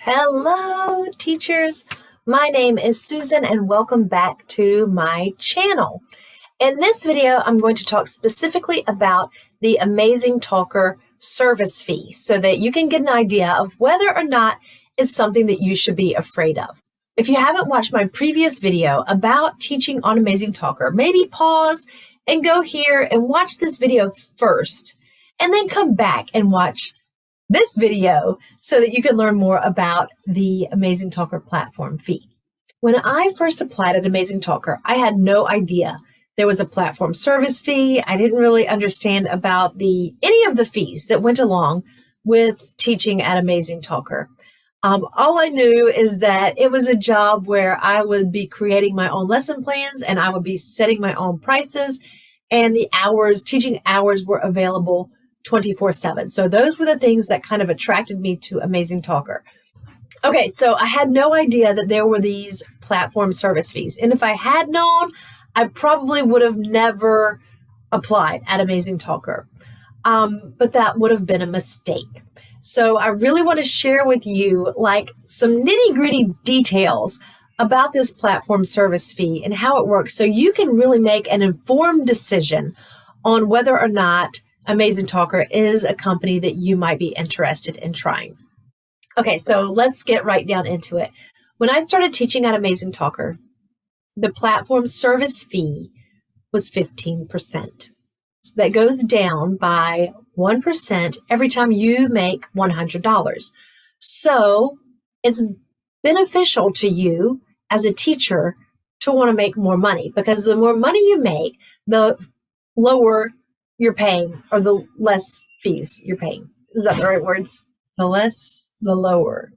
Hello, teachers. My name is Susan and welcome back to my channel. In this video, I'm going to talk specifically about the Amazing Talker service fee so that you can get an idea of whether or not it's something that you should be afraid of. If you haven't watched my previous video about teaching on Amazing Talker, maybe pause and go here and watch this video first, and then come back and watch this video so that you can learn more about the Amazing Talker platform fee. When I first applied at Amazing Talker, I had no idea there was a platform service fee. I didn't really understand about any of the fees that went along with teaching at Amazing Talker. All I knew is that it was a job where I would be creating my own lesson plans and I would be setting my own prices, and the teaching hours were available 24/7. So those were the things that kind of attracted me to Amazing Talker. Okay, so I had no idea that there were these platform service fees. And if I had known, I probably would have never applied at Amazing Talker. But that would have been a mistake. So I really want to share with you some nitty-gritty details about this platform service fee and how it works so you can really make an informed decision on whether or not Amazing Talker is a company that you might be interested in trying. Okay, so let's get right down into it. When I started teaching at Amazing Talker, the platform service fee was 15%. So that goes down by 1% every time you make $100. So it's beneficial to you as a teacher to want to make more money, because the more money you make, the lower you're paying, or the less fees you're paying. Is that the right words? The less, the lower.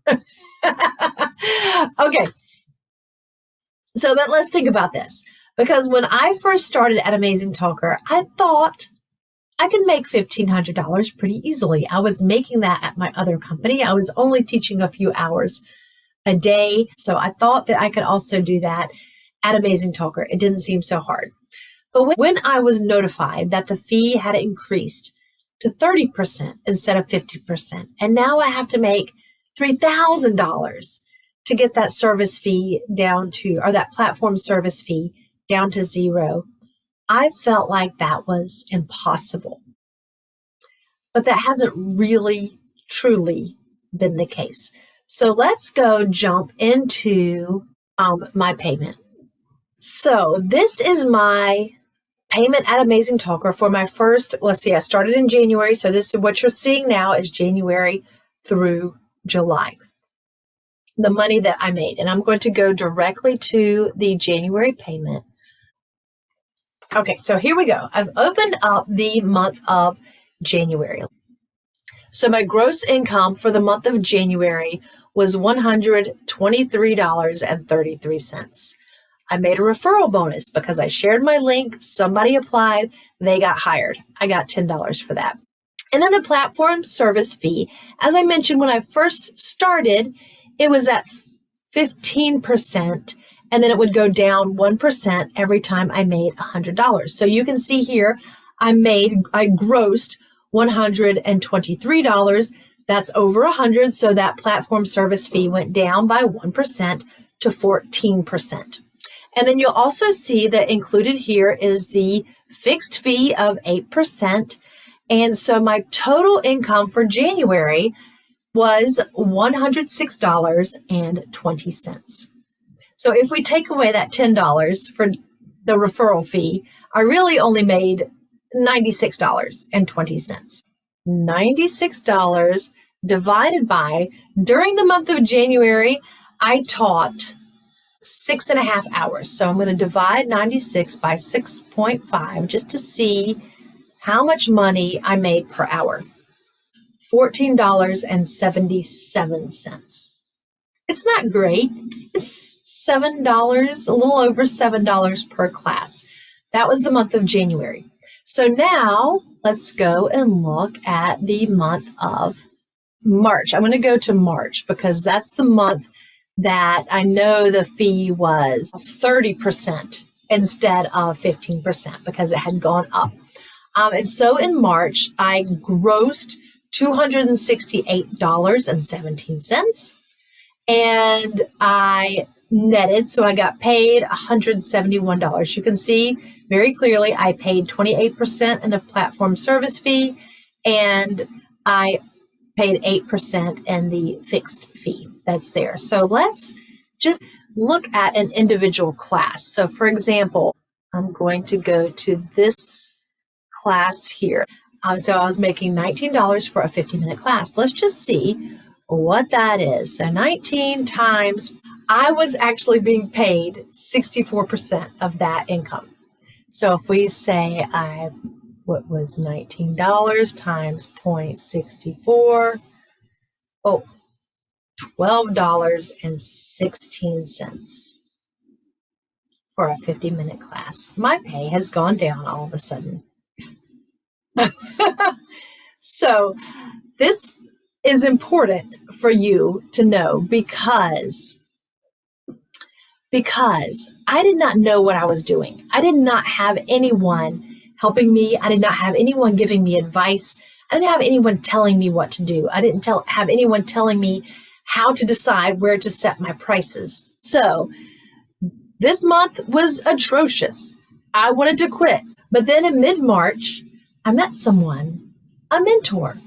Okay. So but let's think about this. Because when I first started at Amazing Talker, I thought I could make $1,500 pretty easily. I was making that at my other company. I was only teaching a few hours a day. So I thought that I could also do that at Amazing Talker. It didn't seem so hard. But when I was notified that the fee had increased to 30% instead of 50%, and now I have to make $3,000 to get that service fee down to, or that platform service fee down to zero, I felt like that was impossible. But that hasn't really, truly been the case. So let's go jump into my payment. So this is my payment at Amazing Talker for my first, let's see, I started in January. So this is what you're seeing now is January through July, the money that I made. And I'm going to go directly to the January payment. Okay, so here we go. I've opened up the month of January. So my gross income for the month of January was $123.33. I made a referral bonus because I shared my link, somebody applied, they got hired. I got $10 for that. And then the platform service fee, as I mentioned when I first started, it was at 15%, and then it would go down 1% every time I made $100. So you can see here, I grossed $123. That's over 100, so that platform service fee went down by 1% to 14%. And then you'll also see that included here is the fixed fee of 8%. And so my total income for January was $106.20. So if we take away that $10 for the referral fee, I really only made $96.20. $96 divided by, during the month of January, I taught 6.5 hours. So I'm going to divide 96 by 6.5 just to see how much money I made per hour. $14.77. It's not great. It's $7, a little over $7 per class. That was the month of January. So now let's go and look at the month of March. I'm going to go to March because that's the month that I know the fee was 30% instead of 15% because it had gone up. And so in March, I grossed $268.17. and I netted, so I got paid $171. You can see very clearly I paid 28% in a platform service fee, and I paid 8% in the fixed fee that's there. So let's just look at an individual class. So for example, I'm going to go to this class here. So I was making $19 for a 50-minute class. Let's just see what that is. So 19 times, I was actually being paid 64% of that income. So if we say what was $19 times 0.64, $12.16 for a 50-minute class. My pay has gone down all of a sudden. So this is important for you to know because I did not know what I was doing. I did not have anyone helping me. I did not have anyone giving me advice. I didn't have anyone telling me what to do. I didn't have anyone telling me how to decide where to set my prices. So this month was atrocious. I wanted to quit. But then in mid-March, I met someone, a mentor,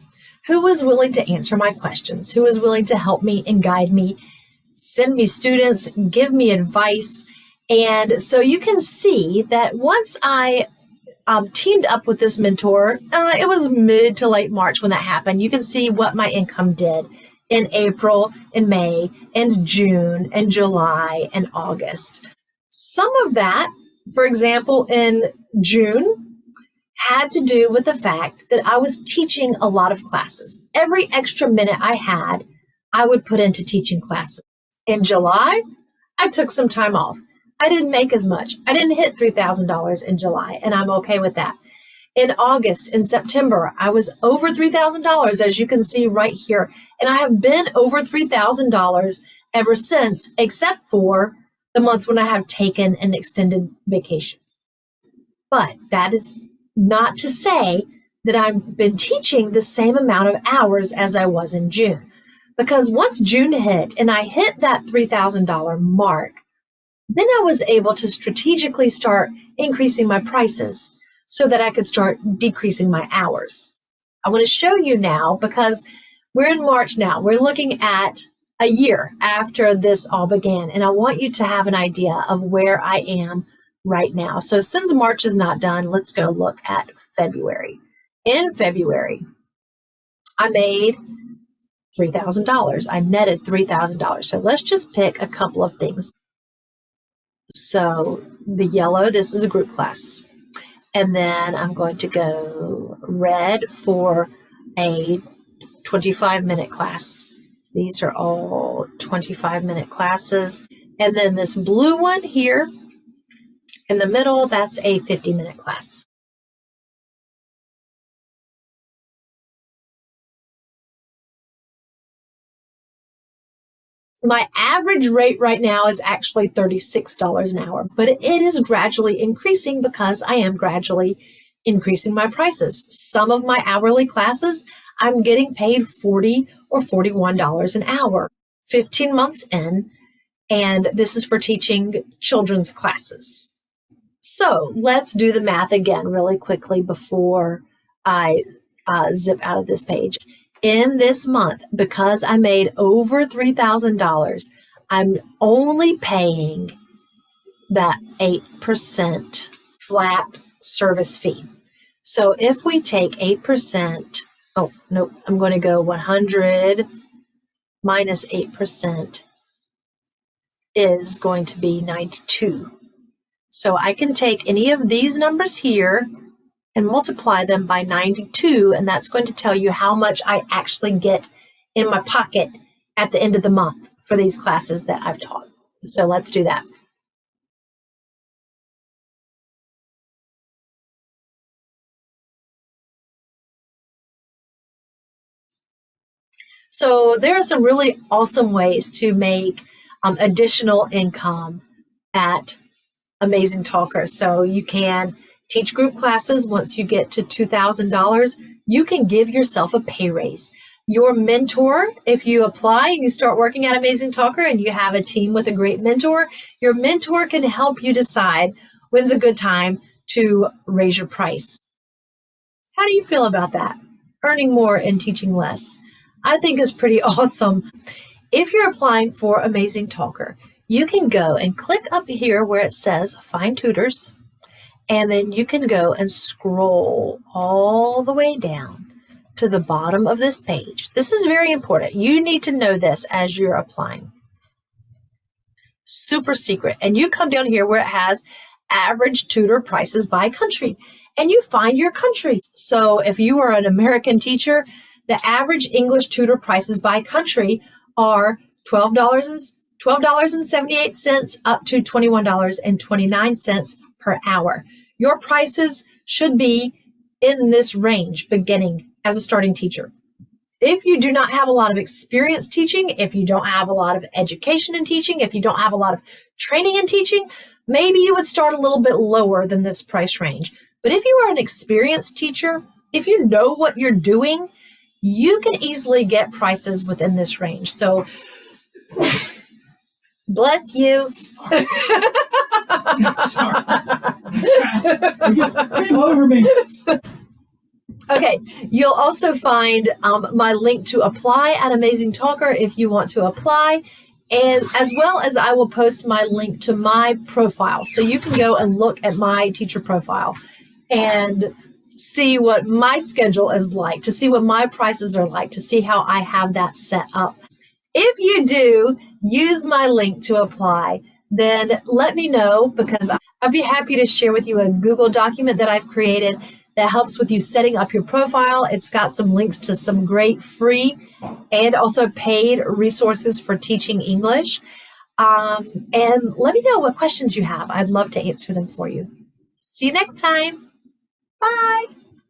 who was willing to answer my questions, who was willing to help me and guide me, send me students, give me advice. And so you can see that once I teamed up with this mentor, it was mid to late March when that happened. You can see what my income did in April, in May, and June, and July, and August. Some of that, for example, in June, had to do with the fact that I was teaching a lot of classes. Every extra minute I had, I would put into teaching classes. In July, I took some time off. I didn't make as much. I didn't hit $3,000 in July, and I'm okay with that. In August and September, I was over $3,000, as you can see right here. And I have been over $3,000 ever since, except for the months when I have taken an extended vacation. But that is not to say that I've been teaching the same amount of hours as I was in June. Because once June hit and I hit that $3,000 mark, then I was able to strategically start increasing my prices so that I could start decreasing my hours. I want to show you now, because we're in March now. We're looking at a year after this all began, and I want you to have an idea of where I am right now. So since March is not done, let's go look at February. In February, I made $3,000. I netted $3,000. So let's just pick a couple of things. So the yellow, this is a group class. And then I'm going to go red for a 25-minute class. These are all 25-minute classes. And then this blue one here in the middle, that's a 50-minute class. My average rate right now is actually $36 an hour, but it is gradually increasing because I am gradually increasing my prices. Some of my hourly classes, I'm getting paid $40 or $41 an hour, 15 months in, and this is for teaching children's classes. So let's do the math again really quickly before I zip out of this page. In this month, because I made over $3,000, I'm only paying that 8% flat service fee. So if we take 8%, oh, no, I'm going to go 100 minus 8% is going to be 92. So I can take any of these numbers here and multiply them by 92, and that's going to tell you how much I actually get in my pocket at the end of the month for these classes that I've taught. So let's do that. So there are some really awesome ways to make additional income at Amazing Talker. So you can teach group classes. Once you get to $2,000, you can give yourself a pay raise. Your mentor, if you apply and you start working at Amazing Talker and you have a team with a great mentor, your mentor can help you decide when's a good time to raise your price. How do you feel about that? Earning more and teaching less. I think is pretty awesome. If you're applying for Amazing Talker, you can go and click up here where it says Find Tutors, and then you can go and scroll all the way down to the bottom of this page. This is very important. You need to know this as you're applying. Super secret. And you come down here where it has average tutor prices by country, and you find your country. So if you are an American teacher, the average English tutor prices by country are $12.78 up to $21.29 per hour. Your prices should be in this range beginning as a starting teacher. If you do not have a lot of experience teaching, if you don't have a lot of education in teaching, if you don't have a lot of training in teaching, maybe you would start a little bit lower than this price range. But if you are an experienced teacher, if you know what you're doing, you can easily get prices within this range. So, bless you. Sorry. Came over me. Okay, you'll also find my link to apply at Amazing Talker if you want to apply, and as well as I will post my link to my profile. So you can go and look at my teacher profile and see what my schedule is like, to see what my prices are like, to see how I have that set up. If you do use my link to apply, then let me know, because I'd be happy to share with you a Google document that I've created that helps with you setting up your profile. It's got some links to some great free and also paid resources for teaching English. And let me know what questions you have. I'd love to answer them for you. See you next time. Bye.